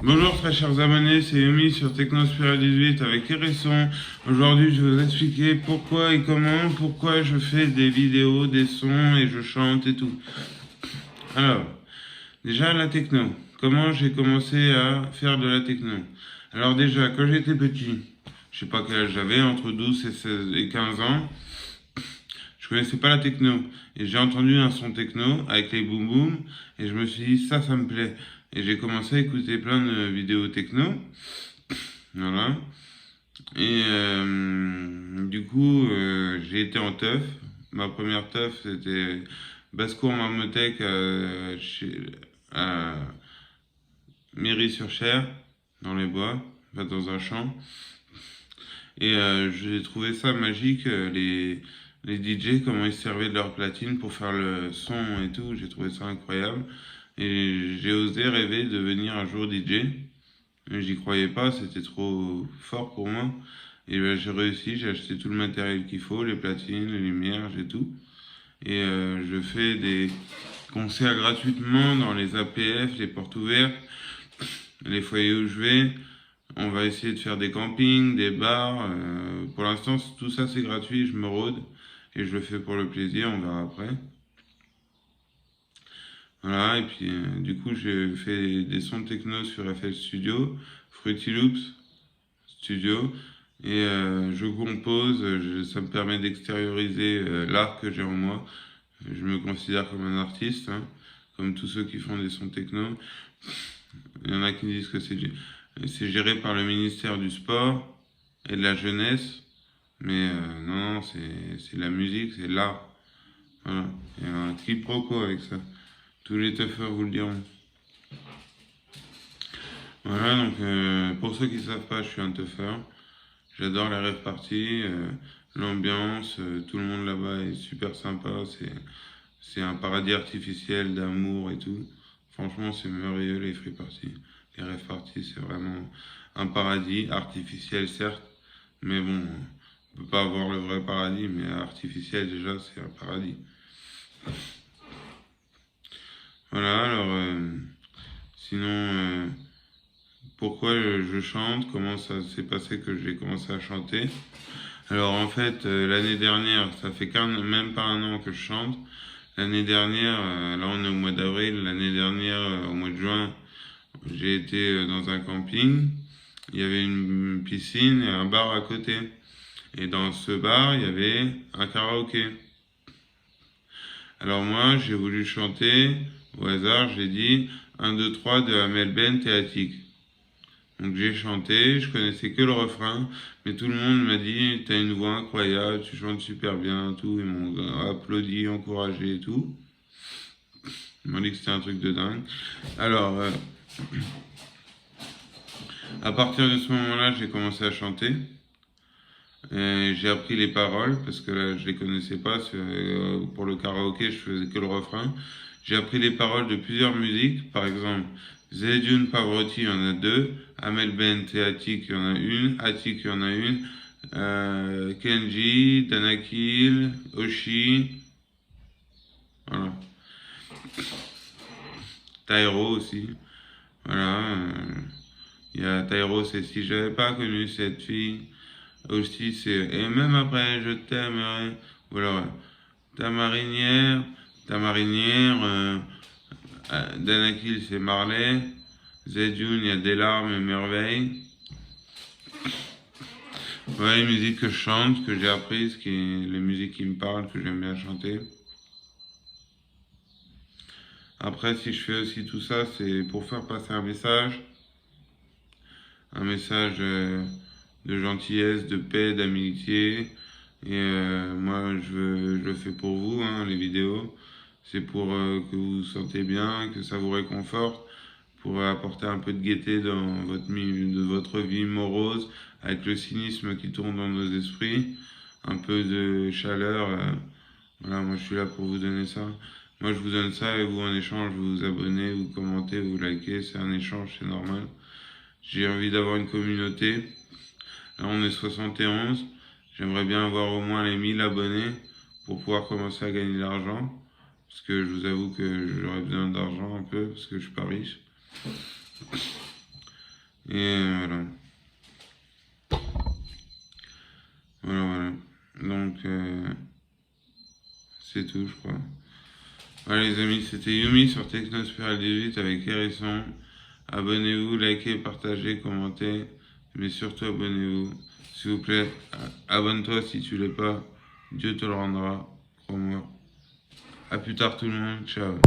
Bonjour très chers abonnés, c'est Yumi sur Technospira 18 avec Hérisson. Aujourd'hui je vais vous expliquer pourquoi et comment, pourquoi je fais des vidéos, des sons et je chante et tout. Alors, déjà la techno. Comment j'ai commencé à faire de la techno? Alors déjà, quand j'étais petit, je sais pas quel âge j'avais, entre 12 et 16 et 15 ans, je connaissais pas la techno. Et j'ai entendu un son techno avec les boum boum et je me suis dit ça me plaît. Et j'ai commencé à écouter plein de vidéos techno. Voilà. Et du coup, j'ai été en teuf. Ma première teuf, c'était basse-cour Marmotech à Méry-sur-Cher, dans les bois, enfin, dans un champ. Et j'ai trouvé ça magique, les DJ, comment ils se servaient de leur platine pour faire le son et tout. J'ai trouvé ça incroyable. Et j'ai osé rêver de devenir un jour DJ. Mais j'y croyais pas, c'était trop fort pour moi. Et ben, j'ai réussi, j'ai acheté tout le matériel qu'il faut, les platines, les lumières, j'ai tout. Et je fais des concerts gratuitement dans les APF, les portes ouvertes, les foyers où je vais. On va essayer de faire des campings, des bars. Pour l'instant, tout ça c'est gratuit, je me rôde et je le fais pour le plaisir, on verra après. Voilà, et puis du coup, j'ai fait des sons techno sur FL Studio, Fruity Loops Studio, et je compose, ça me permet d'extérioriser l'art que j'ai en moi. Je me considère comme un artiste, hein, comme tous ceux qui font des sons techno. Il y en a qui disent que c'est géré par le ministère du Sport et de la Jeunesse, mais non, c'est la musique, c'est l'art. Voilà, il y a un quiproquo avec ça. Tous les teufeurs vous le diront. Voilà, donc pour ceux qui ne savent pas, je suis un teufeur. J'adore la rave party, l'ambiance, tout le monde là-bas est super sympa. C'est un paradis artificiel d'amour et tout. Franchement, c'est merveilleux les free parties. Les rave parties, c'est vraiment un paradis artificiel, certes, mais bon, on peut pas avoir le vrai paradis, mais artificiel déjà, c'est un paradis. Voilà, alors sinon, pourquoi je chante, comment ça s'est passé que j'ai commencé à chanter. Alors en fait, l'année dernière, ça fait même pas un an que je chante. L'année dernière, là on est au mois d'avril, l'année dernière, au mois de juin, j'ai été dans un camping. Il y avait une piscine et un bar à côté. Et dans ce bar, il y avait un karaoké. Alors moi, j'ai voulu chanter, au hasard, j'ai dit 1, 2, 3 de Amel Bent et Attic. Donc j'ai chanté, je connaissais que le refrain, mais tout le monde m'a dit t'as une voix incroyable, tu chantes super bien, tout, ils m'ont applaudi, encouragé et tout. Ils m'ont dit que c'était un truc de dingue. Alors, à partir de ce moment-là, j'ai commencé à chanter. J'ai appris les paroles parce que là je les connaissais pas. Pour le karaoké, je faisais que le refrain. J'ai appris les paroles de plusieurs musiques, par exemple Zedjun Pavarotti, il y en a deux. Amel Bent et Attic, il y en a une. Attic, il y en a une. Kenji, Danakil, Oshi, voilà. Tairo aussi. Voilà. Il y a Tairo, c'est si j'avais pas connu cette fille. Aussi, c'est et même après, je t'aimerai. Ou alors, ta marinière, ta marinière. Danakil, c'est Marley. Zedjun, il y a des larmes et merveilles. Ouais, les musiques que je chante, que j'ai apprises, les musiques qui me parlent, que j'aime bien chanter. Après, si je fais aussi tout ça, c'est pour faire passer un message de gentillesse, de paix, d'amitié. Et moi, je le fais pour vous, hein, les vidéos. C'est pour que vous vous sentez bien, que ça vous réconforte, pour apporter un peu de gaieté dans votre vie morose, avec le cynisme qui tourne dans nos esprits, un peu de chaleur. Voilà, moi je suis là pour vous donner ça. Moi je vous donne ça et vous en échange, vous vous abonnez, vous commentez, vous likez, c'est un échange, c'est normal. J'ai envie d'avoir une communauté. Là on est 71. J'aimerais bien avoir au moins les 1000 abonnés pour pouvoir commencer à gagner de l'argent. Parce que je vous avoue que j'aurais besoin d'argent un peu, parce que je suis pas riche. Et voilà. Voilà. Donc, c'est tout, je crois. Voilà les amis, c'était Yumi sur Technospiral 18 avec Hérisson. Abonnez-vous, likez, partagez, commentez, mais surtout abonnez-vous. S'il vous plaît, abonne-toi si tu l'es pas. Dieu te le rendra, crois-moi. À plus tard tout le monde, ciao.